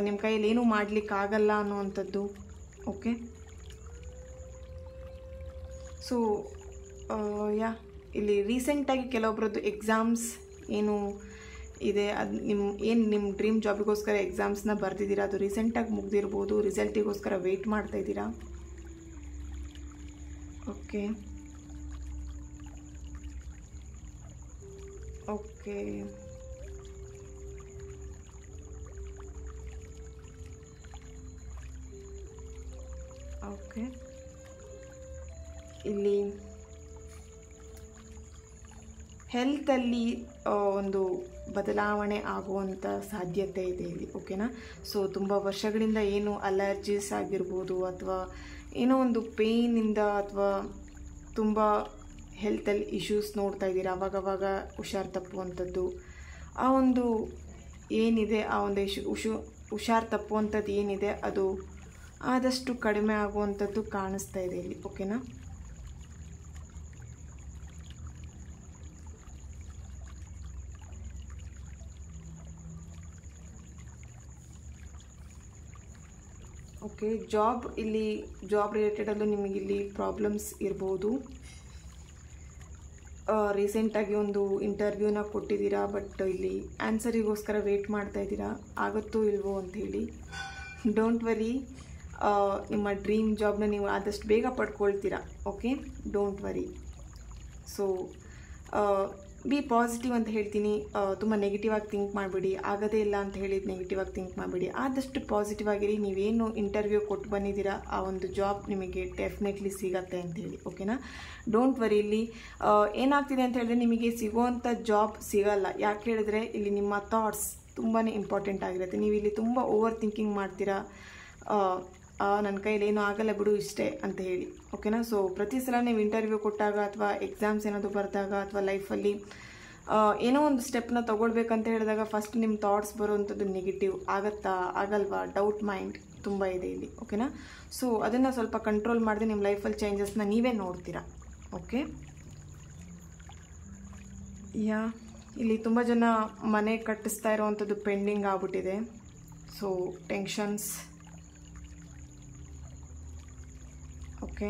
ನಿಮ್ಮ ಕೈಯಲ್ಲಿ ಏನೂ ಮಾಡಲಿಕ್ಕಾಗಲ್ಲ ಅನ್ನುವಂಥದ್ದು. ಓಕೆ, ಸೊ ಇಲ್ಲಿ ರೀಸೆಂಟಾಗಿ ಕೆಲವೊಬ್ಬರದ್ದು ಎಕ್ಸಾಮ್ಸ್ ಏನು ಇದೆ, ಅದು ನಿಮ್ಮ ಡ್ರೀಮ್ ಜಾಬಿಗೋಸ್ಕರ ಎಕ್ಸಾಮ್ಸ್ನ ಬರೆದಿದ್ದೀರಾ, ಅದು ರೀಸೆಂಟಾಗಿ ಮುಗ್ದಿರ್ಬೋದು, ರಿಸಲ್ಟಿಗೋಸ್ಕರ ವೆಯ್ಟ್ ಮಾಡ್ತಾ ಇದ್ದೀರಾ. Okay, okay, okay. ಇಲ್ಲಿ ಹೆಲ್ತಲ್ಲಿ ಒಂದು ಬದಲಾವಣೆ ಆಗುವಂಥ ಸಾಧ್ಯತೆ ಇದೆ ಇಲ್ಲಿ. ಓಕೆನಾ, ಸೊ ತುಂಬ ವರ್ಷಗಳಿಂದ ಏನು ಅಲರ್ಜೀಸ್ ಆಗಿರ್ಬೋದು, ಅಥವಾ ಏನೋ ಒಂದು ಪೇಯ್ನಿಂದ, ಅಥವಾ ತುಂಬ ಹೆಲ್ತಲ್ಲಿ ಇಶ್ಯೂಸ್ ನೋಡ್ತಾ ಇದ್ದೀರಾ, ಆವಾಗವಾಗ ಹುಷಾರು ತಪ್ಪುವಂಥದ್ದು, ಆ ಒಂದು ಏನಿದೆ, ಆ ಒಂದು ಹುಷಾರು ತಪ್ಪುವಂಥದ್ದು ಏನಿದೆ ಅದು ಆದಷ್ಟು ಕಡಿಮೆ ಆಗುವಂಥದ್ದು ಕಾಣಿಸ್ತಾ ಇದೆ ಇಲ್ಲಿ. ಓಕೆನಾ, ಓಕೆ. ಜಾಬ್ ರಿಲೇಟೆಡಲ್ಲೂ ನಿಮಗಿಲ್ಲಿ ಪ್ರಾಬ್ಲಮ್ಸ್ ಇರ್ಬೋದು. ರೀಸೆಂಟಾಗಿ ಒಂದು ಇಂಟರ್ವ್ಯೂನ ಕೊಟ್ಟಿದ್ದೀರಾ, ಬಟ್ ಇಲ್ಲಿ ಆನ್ಸರಿಗೋಸ್ಕರ ವೆಯ್ಟ್ ಮಾಡ್ತಾ ಇದ್ದೀರಾ, ಆಗುತ್ತೋ ಇಲ್ವೋ ಅಂಥೇಳಿ. ಡೋಂಟ್ ವರಿ, ನಿಮ್ಮ ಡ್ರೀಮ್ ಜಾಬ್ನ ನೀವು ಆದಷ್ಟು ಬೇಗ ಪಡ್ಕೊಳ್ತೀರಾ. Okay, don't worry. So be positive ಅಂತ ಹೇಳ್ತೀನಿ. ತುಂಬ ನೆಗೆಟಿವ್ ಆಗಿ ಥಿಂಕ್ ಮಾಡಿಬಿಡಿ, ಆಗೋದೇ ಇಲ್ಲ ಅಂತ ಹೇಳಿದ್ದು ನೆಗೆಟಿವ್ ಆಗಿ ಥಿಂಕ್ ಮಾಡಿಬಿಡಿ. ಆದಷ್ಟು ಪಾಸಿಟಿವ್ ಆಗಿರಿ. ನೀವೇನು ಇಂಟರ್ವ್ಯೂ ಕೊಟ್ಟು ಬಂದಿದ್ದೀರಾ ಆ ಒಂದು ಜಾಬ್ ನಿಮಗೆ ಡೆಫಿನೆಟ್ಲಿ ಸಿಗತ್ತೆ ಅಂಥೇಳಿ. ಓಕೆನಾ, ಡೋಂಟ್ ವರಿ. ಇಲ್ಲಿ ಏನಾಗ್ತಿದೆ ಅಂತ ಹೇಳಿದ್ರೆ ನಿಮಗೆ ಸಿಗೋವಂಥ ಜಾಬ್ ಸಿಗಲ್ಲ. ಯಾಕೆ ಹೇಳಿದ್ರೆ ಇಲ್ಲಿ ನಿಮ್ಮ ಥಾಟ್ಸ್ ತುಂಬಾ ಇಂಪಾರ್ಟೆಂಟ್ ಆಗಿರುತ್ತೆ. ನೀವು ಇಲ್ಲಿ ತುಂಬ ಓವರ್ ಥಿಂಕಿಂಗ್ ಮಾಡ್ತೀರಾ, ನನ್ನ ಕೈಯಲ್ಲಿ ಏನೂ ಆಗಲ್ಲ ಬಿಡು ಇಷ್ಟೇ ಅಂತ ಹೇಳಿ. ಓಕೆನಾ, ಸೊ ಪ್ರತಿ ಸಲ ನೀವು ಇಂಟರ್ವ್ಯೂ ಕೊಟ್ಟಾಗ, ಅಥವಾ ಎಕ್ಸಾಮ್ಸ್ ಏನಾದರೂ ಬರೆದಾಗ, ಅಥವಾ ಲೈಫಲ್ಲಿ ಏನೋ ಒಂದು ಸ್ಟೆಪ್ನ ತೊಗೊಳ್ಬೇಕಂತ ಹೇಳಿದಾಗ ಫಸ್ಟ್ ನಿಮ್ಮ ಥಾಟ್ಸ್ ಬರುವಂಥದ್ದು ನೆಗೆಟಿವ್. ಆಗತ್ತಾ ಆಗಲ್ವಾ, ಡೌಟ್ ಮೈಂಡ್ ತುಂಬ ಇದೆ ಇಲ್ಲಿ. ಓಕೆನಾ, ಸೊ ಅದನ್ನು ಸ್ವಲ್ಪ ಕಂಟ್ರೋಲ್ ಮಾಡಿದ್ರೆ ನಿಮ್ಮ ಲೈಫಲ್ಲಿ ಚೇಂಜಸ್ನ ನೀವೇ ನೋಡ್ತೀರಾ. ಓಕೆ, ಇಲ್ಲಿ ತುಂಬ ಜನ ಮನೆ ಕಟ್ಟಿಸ್ತಾ ಇರೋವಂಥದ್ದು ಪೆಂಡಿಂಗ್ ಆಗ್ಬಿಟ್ಟಿದೆ. So tensions. Okay,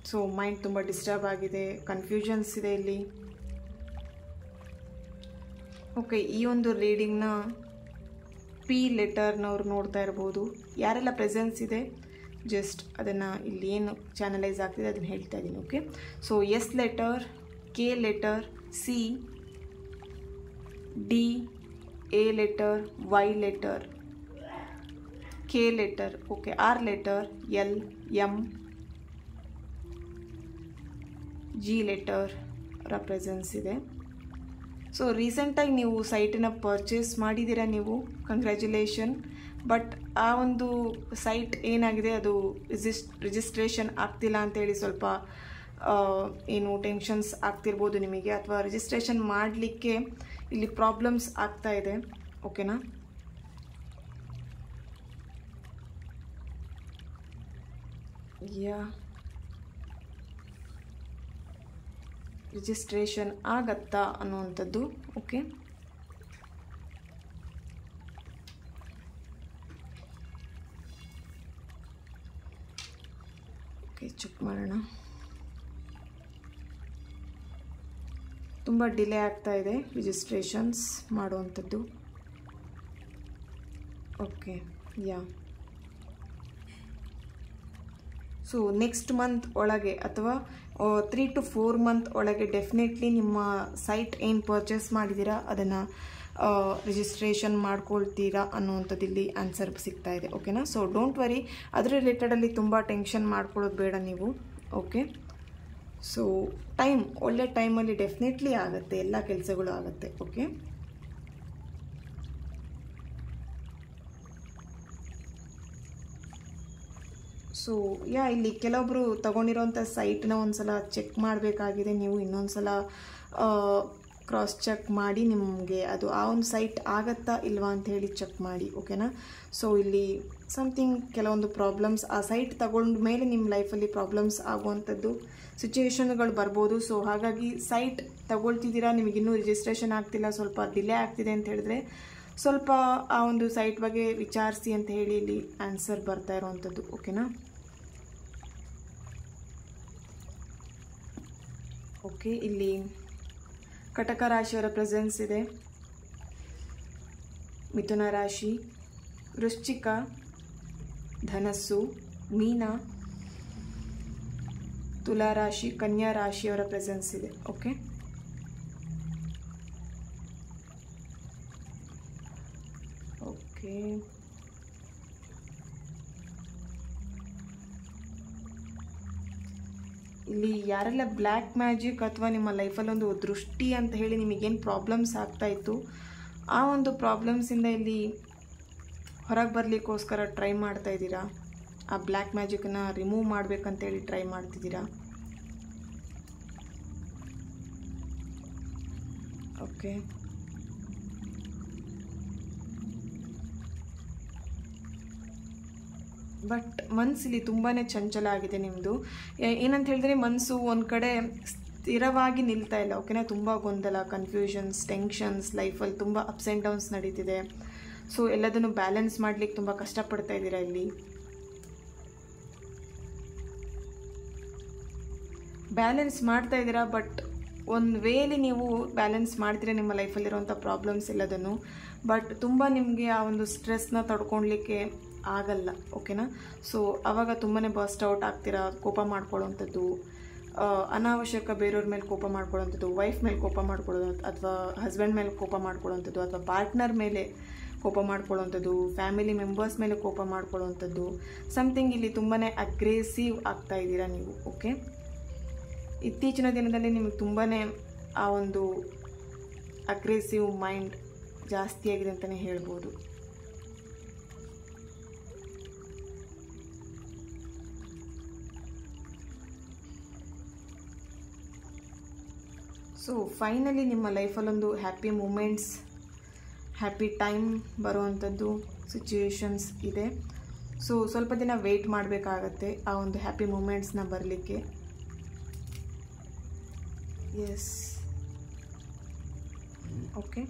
so mind ತುಂಬ ಡಿಸ್ಟರ್ಬ್ ಆಗಿದೆ, ಕನ್ಫ್ಯೂಷನ್ಸ್ ಇದೆ ಇಲ್ಲಿ. ಓಕೆ, ಈ ಒಂದು ರೀಡಿಂಗ್ನ P ಲೆಟರ್ನವ್ರು ನೋಡ್ತಾ ಇರ್ಬೋದು. ಯಾರೆಲ್ಲ ಪ್ರೆಸೆನ್ಸ್ ಇದೆ ಜಸ್ಟ್ ಅದನ್ನು ಇಲ್ಲಿ ಏನು ಚಾನಲೈಸ್ ಆಗ್ತಿದೆ ಅದನ್ನು ಹೇಳ್ತಾ ಇದ್ದೀನಿ. Okay, so S letter, K letter, C, D, A letter, Y letter, K letter, okay, R letter, L, M, G letter presence ಇದೆ. ಸೊ ರೀಸೆಂಟಾಗಿ ನೀವು ಸೈಟನ್ನು ಪರ್ಚೇಸ್ ಮಾಡಿದ್ದೀರಾ ನೀವು, ಕಂಗ್ರ್ಯಾಚುಲೇಷನ್. ಬಟ್ ಆ ಒಂದು ಸೈಟ್ ಏನಾಗಿದೆ ಅದು ರಿಜಿಸ್ಟ್ರೇಷನ್ ಆಗ್ತಿಲ್ಲ ಅಂತೇಳಿ ಸ್ವಲ್ಪ ಏನು ಟೆನ್ಷನ್ಸ್ ಆಗ್ತಿರ್ಬೋದು ನಿಮಗೆ, ಅಥವಾ ರಿಜಿಸ್ಟ್ರೇಷನ್ ಮಾಡಲಿಕ್ಕೆ ಇಲ್ಲಿ ಪ್ರಾಬ್ಲಮ್ಸ್ ಆಗ್ತಾ ಇದೆ. ಓಕೆನಾ? ರಿಜಿಸ್ಟ್ರೇಷನ್ ಆಗತ್ತಾ ಅನ್ನುವಂಥದ್ದು. ಓಕೆ, ಚೆಕ್ ಮಾಡೋಣ. ತುಂಬ ಡಿಲೇ ಆಗ್ತಾ ಇದೆ ರಿಜಿಸ್ಟ್ರೇಷನ್ಸ್ ಮಾಡುವಂಥದ್ದು. ಓಕೆ, ಸೊ ನೆಕ್ಸ್ಟ್ ಮಂತ್ ಒಳಗೆ ಅಥವಾ 3 to 4 ಮಂತ್ ಒಳಗೆ ಡೆಫಿನೆಟ್ಲಿ ನಿಮ್ಮ ಸೈಟ್ ಏನು ಪರ್ಚೇಸ್ ಮಾಡಿದ್ದೀರಾ ಅದನ್ನು ರಿಜಿಸ್ಟ್ರೇಷನ್ ಮಾಡ್ಕೊಳ್ತೀರಾ ಅನ್ನುವಂಥದ್ದು ಇಲ್ಲಿ ಆನ್ಸರ್ ಸಿಗ್ತಾ ಇದೆ. ಓಕೆನಾ? ಸೊ ಡೋಂಟ್ ವರಿ, ಅದರ ರಿಲೇಟೆಡಲ್ಲಿ ತುಂಬ ಟೆನ್ಷನ್ ಮಾಡ್ಕೊಳ್ಳೋದು ಬೇಡ ನೀವು. ಓಕೆ, ಸೊ ಒಳ್ಳೆ ಟೈಮಲ್ಲಿ ಡೆಫಿನೆಟ್ಲಿ ಆಗುತ್ತೆ, ಎಲ್ಲ ಕೆಲಸಗಳು ಆಗುತ್ತೆ. ಓಕೆ, ಸೊ ಇಲ್ಲಿ ಕೆಲವೊಬ್ಬರು ತಗೊಂಡಿರೋಂಥ ಸೈಟ್ನ ಒಂದ್ಸಲ ಚೆಕ್ ಮಾಡಬೇಕಾಗಿದೆ. ನೀವು ಇನ್ನೊಂದು ಸಲ ಕ್ರಾಸ್ ಚೆಕ್ ಮಾಡಿ ನಿಮಗೆ ಅದು ಆ ಒಂದು ಸೈಟ್ ಆಗತ್ತಾ ಇಲ್ವಾ ಅಂತ ಹೇಳಿ ಚೆಕ್ ಮಾಡಿ. ಓಕೆನಾ? ಸೊ ಇಲ್ಲಿ ಸಮಥಿಂಗ್ ಕೆಲವೊಂದು ಪ್ರಾಬ್ಲಮ್ಸ್ ಆ ಸೈಟ್ ತಗೊಂಡ ಮೇಲೆ ನಿಮ್ಮ ಲೈಫಲ್ಲಿ ಪ್ರಾಬ್ಲಮ್ಸ್ ಆಗುವಂಥದ್ದು ಸಿಚುವೇಶನ್ಗಳು ಬರ್ಬೋದು. ಸೊ ಹಾಗಾಗಿ ಸೈಟ್ ತಗೊಳ್ತಿದ್ದೀರಾ, ನಿಮಗಿನ್ನೂ ರಿಜಿಸ್ಟ್ರೇಷನ್ ಆಗ್ತಿಲ್ಲ, ಸ್ವಲ್ಪ ಡಿಲೇ ಆಗ್ತಿದೆ ಅಂತ ಹೇಳಿದ್ರೆ ಸ್ವಲ್ಪ ಆ ಒಂದು ಸೈಟ್ ಬಗ್ಗೆ ವಿಚಾರಿಸಿ ಅಂತ ಹೇಳಿ ಇಲ್ಲಿ ಆನ್ಸರ್ ಬರ್ತಾ ಇರೋವಂಥದ್ದು. ಓಕೆನಾ? ಓಕೆ, ಇಲ್ಲಿ ಕಟಕ ರಾಶಿಯವರ ಪ್ರೆಸೆನ್ಸ್ ಇದೆ, ಮಿಥುನ ರಾಶಿ, ವೃಶ್ಚಿಕ, ಧನಸ್ಸು, ಮೀನ, ತುಲಾ ರಾಶಿ, ಕನ್ಯಾ ರಾಶಿಯವರ ಪ್ರೆಸೆನ್ಸ್ ಇದೆ. ಓಕೆ, ಓಕೆ, ಇಲ್ಲಿ ಯಾರೆಲ್ಲ ಬ್ಲ್ಯಾಕ್ ಮ್ಯಾಜಿಕ್ ಅಥವಾ ನಿಮ್ಮ ಲೈಫಲ್ಲಿ ಒಂದು ದೃಷ್ಟಿ ಅಂತ ಹೇಳಿ ನಿಮಗೇನು ಪ್ರಾಬ್ಲಮ್ಸ್ ಆಗ್ತಾಯಿತ್ತು ಆ ಒಂದು ಪ್ರಾಬ್ಲಮ್ಸಿಂದ ಇಲ್ಲಿ ಹೊರಗೆ ಬರಲಿಕ್ಕೋಸ್ಕರ ಟ್ರೈ ಮಾಡ್ತಾ ಇದ್ದೀರಾ, ಆ ಬ್ಲ್ಯಾಕ್ ಮ್ಯಾಜಿಕನ್ನು ರಿಮೂವ್ ಮಾಡಬೇಕಂತೇಳಿ ಟ್ರೈ ಮಾಡ್ತಿದ್ದೀರಾ. ಓಕೆ, ಬಟ್ ಮನಸ್ಸಲ್ಲಿ ತುಂಬಾ ಚಂಚಲ ಆಗಿದೆ ನಿಮ್ಮದು. ಏನಂತ ಹೇಳಿದ್ರೆ ಮನಸ್ಸು ಒಂದು ಕಡೆ ಸ್ಥಿರವಾಗಿ ನಿಲ್ತಾ ಇಲ್ಲ. ಓಕೆನಾ? ತುಂಬ ಗೊಂದಲ, ಕನ್ಫ್ಯೂಷನ್ಸ್, ಟೆನ್ಷನ್ಸ್, ಲೈಫಲ್ಲಿ ತುಂಬ ಅಪ್ಸ್ ಆ್ಯಂಡ್ ಡೌನ್ಸ್ ನಡೀತಿದೆ. ಸೊ ಎಲ್ಲದನ್ನು ಬ್ಯಾಲೆನ್ಸ್ ಮಾಡಲಿಕ್ಕೆ ತುಂಬ ಕಷ್ಟಪಡ್ತಾ ಇದ್ದೀರಾ. ಇಲ್ಲಿ ಬ್ಯಾಲೆನ್ಸ್ ಮಾಡ್ತಾ ಇದ್ದೀರಾ, ಬಟ್ ಒಂದು ವೇಲಿ ನೀವು ಬ್ಯಾಲೆನ್ಸ್ ಮಾಡ್ತೀರಾ ನಿಮ್ಮ ಲೈಫಲ್ಲಿರುವಂಥ ಪ್ರಾಬ್ಲಮ್ಸ್ ಎಲ್ಲದನ್ನು, ಬಟ್ ತುಂಬ ನಿಮಗೆ ಆ ಒಂದು ಸ್ಟ್ರೆಸ್ನ ತಡ್ಕೊಳ್ಲಿಕ್ಕೆ ಆಗಲ್ಲ. ಓಕೆನಾ? ಸೊ ಆವಾಗ ತುಂಬಾ ಬಸ್ಟ್ ಔಟ್ ಆಗ್ತೀರಾ, ಕೋಪ ಮಾಡ್ಕೊಳ್ಳೋವಂಥದ್ದು, ಅನಾವಶ್ಯಕ ಬೇರೆಯವ್ರ ಮೇಲೆ ಕೋಪ ಮಾಡ್ಕೊಳ್ಳೋವಂಥದ್ದು, ವೈಫ್ ಮೇಲೆ ಕೋಪ ಮಾಡ್ಕೊಳ್ಳೋದು, ಅಥವಾ ಹಸ್ಬೆಂಡ್ ಮೇಲೆ ಕೋಪ ಮಾಡ್ಕೊಳ್ಳೋವಂಥದ್ದು, ಅಥವಾ ಪಾರ್ಟ್ನರ್ ಮೇಲೆ ಕೋಪ ಮಾಡ್ಕೊಳ್ಳೋವಂಥದ್ದು, ಫ್ಯಾಮಿಲಿ ಮೆಂಬರ್ಸ್ ಮೇಲೆ ಕೋಪ ಮಾಡ್ಕೊಳ್ಳೋವಂಥದ್ದು, ಸಮಥಿಂಗ್ ಇಲ್ಲಿ ತುಂಬಾ ಅಗ್ರೆಸಿವ್ ಆಗ್ತಾ ಇದ್ದೀರಾ ನೀವು. ಓಕೆ, ಇತ್ತೀಚಿನ ದಿನದಲ್ಲಿ ನಿಮಗೆ ತುಂಬಾ ಆ ಒಂದು ಅಗ್ರೆಸಿವ್ ಮೈಂಡ್ ಜಾಸ್ತಿ ಆಗಿದೆ ಅಂತಲೇ ಹೇಳ್ಬೋದು. ಸೊ ಫೈನಲಿ ನಿಮ್ಮ ಲೈಫಲ್ಲೊಂದು ಹ್ಯಾಪಿ ಮೂಮೆಂಟ್ಸ್, ಹ್ಯಾಪಿ ಟೈಮ್ ಬರುವಂಥದ್ದು ಸಿಚುವೇಶನ್ಸ್ ಇದೆ. ಸೊ ಸ್ವಲ್ಪ ದಿನ ವೆಯ್ಟ್ ಮಾಡಬೇಕಾಗತ್ತೆ ಆ ಒಂದು ಹ್ಯಾಪಿ ಮೂಮೆಂಟ್ಸ್ನ ಬರಲಿಕ್ಕೆ. ಎಸ್, ಓಕೆ,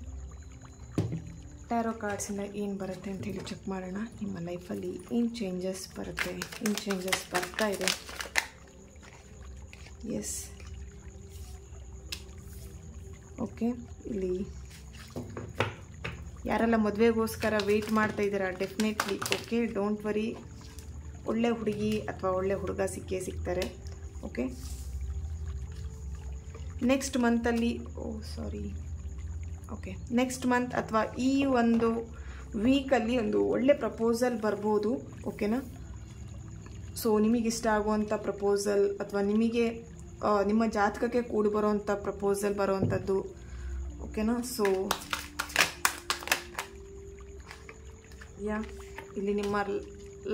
ಟ್ಯಾರೋ ಕಾರ್ಡ್ಸಿಂದ ಏನು ಬರುತ್ತೆ ಅಂತ ಹೇಳಿ ಚೆಕ್ ಮಾಡೋಣ. ನಿಮ್ಮ ಲೈಫಲ್ಲಿ ಏನು ಚೇಂಜಸ್ ಬರುತ್ತೆ, ಏನು ಚೇಂಜಸ್ ಬರ್ತಾ ಇದೆ. ಎಸ್, ಓಕೆ, ಇಲ್ಲಿ ಯಾರೆಲ್ಲ ಮದುವೆಗೋಸ್ಕರ ವೆಯ್ಟ್ ಮಾಡ್ತಾ ಇದ್ದೀರಾ ಡೆಫಿನೆಟ್ಲಿ. ಓಕೆ, ಡೋಂಟ್ ವರಿ, ಒಳ್ಳೆ ಹುಡುಗಿ ಅಥವಾ ಒಳ್ಳೆ ಹುಡುಗ ಸಿಕ್ಕೇ ಸಿಗ್ತಾರೆ. ಓಕೆ, ನೆಕ್ಸ್ಟ್ ಮಂತಲ್ಲಿ ನೆಕ್ಸ್ಟ್ ಮಂತ್ ಅಥವಾ ಈ ಒಂದು ವೀಕಲ್ಲಿ ಒಂದು ಒಳ್ಳೆ ಪ್ರಪೋಸಲ್ ಬರ್ಬೋದು. ಓಕೆನಾ? ಸೊ ನಿಮಗಿಷ್ಟ ಆಗುವಂಥ ಪ್ರಪೋಸಲ್ ಅಥವಾ ನಿಮಗೆ ನಿಮ್ಮ ಜಾತಕಕ್ಕೆ ಕೂಡಿ ಬರುವಂಥ ಪ್ರಪೋಸಲ್ ಬರುವಂಥದ್ದು. ಓಕೆನಾ? ಸೊ ಇಲ್ಲಿ ನಿಮ್ಮ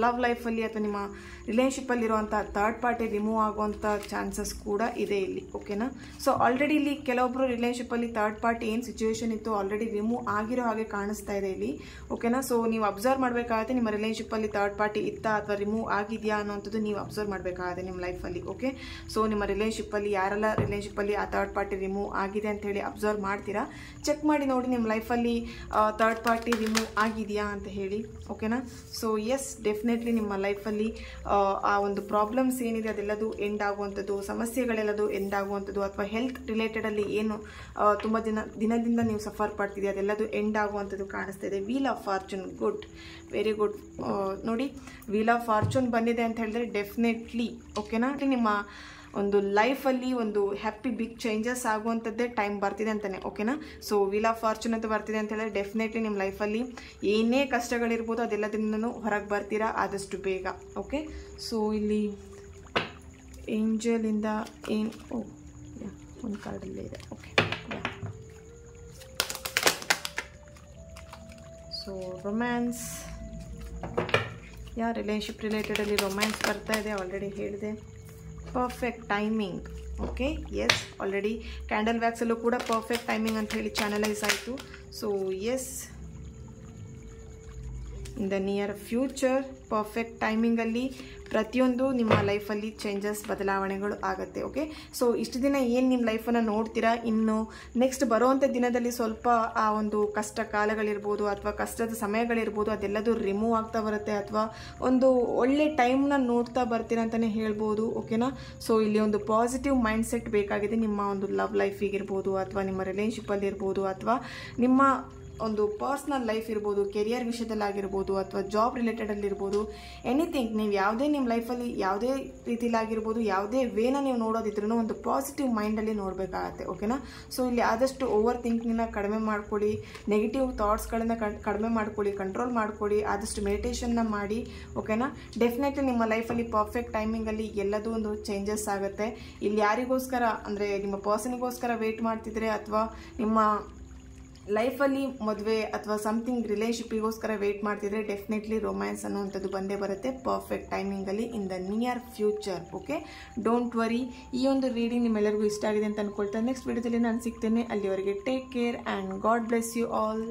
ಲವ್ ಲೈಫಲ್ಲಿ ಅಥವಾ ನಿಮ್ಮ ರಿಲೇಷನ್ಶಿಪ್ಪಲ್ಲಿರುವಂಥ ಥರ್ಡ್ ಪಾರ್ಟಿ ರಿಮೂವ್ ಆಗುವಂಥ ಚಾನ್ಸಸ್ ಕೂಡ ಇದೆ ಇಲ್ಲಿ. ಓಕೆನಾ. ಸೊ ಆಲ್ರೆಡಿ ಇಲ್ಲಿ ಕೆಲವೊಬ್ಬರು ರಿಲೇಷನ್ಶಿಪ್ಪಲ್ಲಿ ಥರ್ಡ್ ಪಾರ್ಟಿ ಏನು ಸಿಚುವೇಶನ್ ಇತ್ತು ಆಲ್ರೆಡಿ ರಿಮೂವ್ ಆಗಿರೋ ಹಾಗೆ ಕಾಣಿಸ್ತಾ ಇದೆ ಇಲ್ಲಿ. ಓಕೆನಾ. ಸೊ ನೀವು ಅಬ್ಸರ್ವ್ ಮಾಡಬೇಕಾಗುತ್ತೆ ನಿಮ್ಮ ರಿಲೇಷನ್ಶಿಪ್ಪಲ್ಲಿ ಥರ್ಡ್ ಪಾರ್ಟಿ ಇತ್ತಾ ಅಥವಾ ರಿಮೂವ್ ಆಗಿದೆಯಾ ಅನ್ನೋಂಥದ್ದು ನೀವು ಅಬ್ಸರ್ವ್ ಮಾಡಬೇಕಾಗುತ್ತೆ ನಿಮ್ಮ ಲೈಫಲ್ಲಿ. ಓಕೆ. ಸೊ ನಿಮ್ಮ ರಿಲೇಷನ್ಶಿಪ್ಪಲ್ಲಿ ಯಾರೆಲ್ಲ ರಿಲೇಷನ್ಶಿಪ್ಪಲ್ಲಿ ಆ ಥರ್ಡ್ ಪಾರ್ಟಿ ರಿಮೂವ್ ಆಗಿದೆ ಅಂತ ಹೇಳಿ ಅಬ್ಸರ್ವ್ ಮಾಡ್ತೀರಾ, ಚೆಕ್ ಮಾಡಿ ನೋಡಿ ನಿಮ್ಮ ಲೈಫಲ್ಲಿ ಥರ್ಡ್ ಪಾರ್ಟಿ ರಿಮೂವ್ ಆಗಿದೆಯಾ ಅಂತ ಹೇಳಿ. ಓಕೆನಾ. ಸೊ ಎಸ್, ಡೆಫಿನೆಟ್ಲಿ ನಿಮ್ಮ ಲೈಫಲ್ಲಿ ಆ ಒಂದು ಪ್ರಾಬ್ಲಮ್ಸ್ ಏನಿದೆ ಅದೆಲ್ಲದು ಎಂಡ್ ಆಗುವಂಥದ್ದು, ಸಮಸ್ಯೆಗಳೆಲ್ಲದು ಎಂಡ್ ಆಗುವಂಥದ್ದು, ಅಥವಾ ಹೆಲ್ತ್ ರಿಲೇಟೆಡಲ್ಲಿ ಏನು ತುಂಬ ದಿನದಿಂದ ನೀವು ಸಫರ್ ಪಡ್ತಿದೆ ಅದೆಲ್ಲದು ಎಂಡ್ ಆಗುವಂಥದ್ದು ಕಾಣಿಸ್ತಾ ಇದೆ. Wheel of fortune, good, very good. ನೋಡಿ, ವೀಲ್ ಆಫ್ ಫಾರ್ಚೂನ್ ಬಂದಿದೆ ಅಂತ ಹೇಳಿದ್ರೆ ಡೆಫಿನೆಟ್ಲಿ ಓಕೆನಾ ನಿಮ್ಮ ಒಂದು ಲೈಫಲ್ಲಿ ಒಂದು ಹ್ಯಾಪಿ ಬಿಗ್ ಚೇಂಜಸ್ ಆಗುವಂಥದ್ದೇ ಟೈಮ್ ಬರ್ತಿದೆ ಅಂತಲೇ. ಓಕೆನಾ. ಸೊ ವೀಲ್ ಆಫ್ ಫಾರ್ಚೂನ್ ಅಂತ ಬರ್ತಿದೆ ಅಂತ ಹೇಳಿದ್ರೆ ಡೆಫಿನೆಟ್ಲಿ ನಿಮ್ಮ ಲೈಫಲ್ಲಿ ಏನೇ ಕಷ್ಟಗಳಿರ್ಬೋದು ಅದೆಲ್ಲದಿಂದನೂ ಹೊರಗೆ ಬರ್ತೀರಾ ಆದಷ್ಟು ಬೇಗ. ಓಕೆ. ಸೊ ಇಲ್ಲಿ ಏಂಜಲಿಂದ ಏನು ಒಂದು ಕಾರ್ಡಲ್ಲೇ ಇದೆ. ಓಕೆ. ಸೊ ರೊಮ್ಯಾನ್ಸ್, ರಿಲೇಷನ್ಶಿಪ್ ರಿಲೇಟೆಡಲ್ಲಿ ರೊಮ್ಯಾನ್ಸ್ ಬರ್ತಾ ಇದೆ, ಆಲ್ರೆಡಿ ಹೇಳಿದೆ. Perfect timing. Okay. Yes, already candle ವ್ಯಾಕ್ಸಲ್ಲೂ ಕೂಡ ಪರ್ಫೆಕ್ಟ್ ಟೈಮಿಂಗ್ ಅಂತ ಹೇಳಿ ಚಾನಲೈಸ್ ಆಯಿತು. So yes, in the near future perfect ಟೈಮಿಂಗಲ್ಲಿ ಪ್ರತಿಯೊಂದು ನಿಮ್ಮ ಲೈಫಲ್ಲಿ ಚೇಂಜಸ್, ಬದಲಾವಣೆಗಳು ಆಗುತ್ತೆ. ಓಕೆ. ಸೊ ಇಷ್ಟು ದಿನ ಏನು ನಿಮ್ಮ ಲೈಫನ್ನು ನೋಡ್ತೀರಾ, ಇನ್ನು ನೆಕ್ಸ್ಟ್ ಬರುವಂಥ ದಿನದಲ್ಲಿ ಸ್ವಲ್ಪ ಆ ಒಂದು ಕಷ್ಟ ಕಾಲಗಳಿರ್ಬೋದು ಅಥವಾ ಕಷ್ಟದ ಸಮಯಗಳಿರ್ಬೋದು ಅದೆಲ್ಲದು ರಿಮೂವ್ ಆಗ್ತಾ ಬರುತ್ತೆ, ಅಥವಾ ಒಂದು ಒಳ್ಳೆ ಟೈಮ್ನ ನೋಡ್ತಾ ಬರ್ತೀರಾ ಅಂತಲೇ ಹೇಳ್ಬೋದು. ಓಕೆನಾ. ಸೊ ಇಲ್ಲಿ ಒಂದು ಪಾಸಿಟಿವ್ ಮೈಂಡ್ ಸೆಟ್ ಬೇಕಾಗಿದೆ ನಿಮ್ಮ ಒಂದು ಲವ್ ಲೈಫಿಗಿರ್ಬೋದು, ಅಥವಾ ನಿಮ್ಮ ರಿಲೇಷನ್ಶಿಪ್ಪಲ್ಲಿ ಇರ್ಬೋದು, ಅಥವಾ ನಿಮ್ಮ ಒಂದು ಪರ್ಸ್ನಲ್ ಲೈಫ್ ಇರ್ಬೋದು, ಕೆರಿಯರ್ ವಿಷಯದಲ್ಲಾಗಿರ್ಬೋದು, ಅಥವಾ ಜಾಬ್ ರಿಲೇಟೆಡಲ್ಲಿರ್ಬೋದು, ಎನಿಥಿಂಗ್. ನೀವು ಯಾವುದೇ ನಿಮ್ಮ ಲೈಫಲ್ಲಿ ಯಾವುದೇ ರೀತಿಲಾಗಿರ್ಬೋದು, ಯಾವುದೇ ವೇನ ನೀವು ನೋಡೋದಿದ್ರೂ ಒಂದು ಪಾಸಿಟಿವ್ ಮೈಂಡಲ್ಲಿ ನೋಡಬೇಕಾಗತ್ತೆ. ಓಕೆನಾ. ಸೊ ಇಲ್ಲಿ ಆದಷ್ಟು ಓವರ್ ಥಿಂಕಿಂಗ್ನ ಕಡಿಮೆ ಮಾಡ್ಕೊಳ್ಳಿ, ನೆಗೆಟಿವ್ ಥಾಟ್ಸ್ಗಳನ್ನು ಕಡಿಮೆ ಮಾಡ್ಕೊಳ್ಳಿ, ಕಂಟ್ರೋಲ್ ಮಾಡ್ಕೊಳ್ಳಿ, ಆದಷ್ಟು ಮೆಡಿಟೇಷನ್ನ ಮಾಡಿ. ಓಕೆನಾ. ಡೆಫಿನೆಟ್ಲಿ ನಿಮ್ಮ ಲೈಫಲ್ಲಿ ಪರ್ಫೆಕ್ಟ್ ಟೈಮಿಂಗಲ್ಲಿ ಎಲ್ಲದೂ ಒಂದು ಚೇಂಜಸ್ ಆಗುತ್ತೆ. ಇಲ್ಲಿ ಯಾರಿಗೋಸ್ಕರ ಅಂದರೆ ನಿಮ್ಮ ಪರ್ಸನಿಗೋಸ್ಕರ ವೆಯ್ಟ್ ಮಾಡ್ತಿದ್ರೆ, ಅಥವಾ ನಿಮ್ಮ ಲೈಫಲ್ಲಿ ಮದುವೆ ಅಥವಾ ಸಮಥಿಂಗ್ ರಿಲೇಷನ್ಶಿಪ್ಪಿಗೋಸ್ಕರ ವೆಯ್ಟ್ ಮಾಡ್ತಿದ್ರೆ ಡೆಫಿನೆಟ್ಲಿ ರೊಮ್ಯಾನ್ಸ್ ಅನ್ನುವಂಥದ್ದು ಬಂದೇ ಬರುತ್ತೆ ಪರ್ಫೆಕ್ಟ್ ಟೈಮಿಂಗಲ್ಲಿ in the near future. Okay. Don't worry. ಈ ಒಂದು ರೀಡಿಂಗ್ ನಿಮ್ಮೆಲ್ಲರಿಗೂ ಇಷ್ಟ ಆಗಿದೆ ಅಂತ ಅಂದ್ಕೊಳ್ತಾ ನೆಕ್ಸ್ಟ್ ವಿಡಿಯೋದಲ್ಲಿ ನಾನು ಸಿಗ್ತೇನೆ. ಅಲ್ಲಿವರೆಗೆ take care and God bless you all.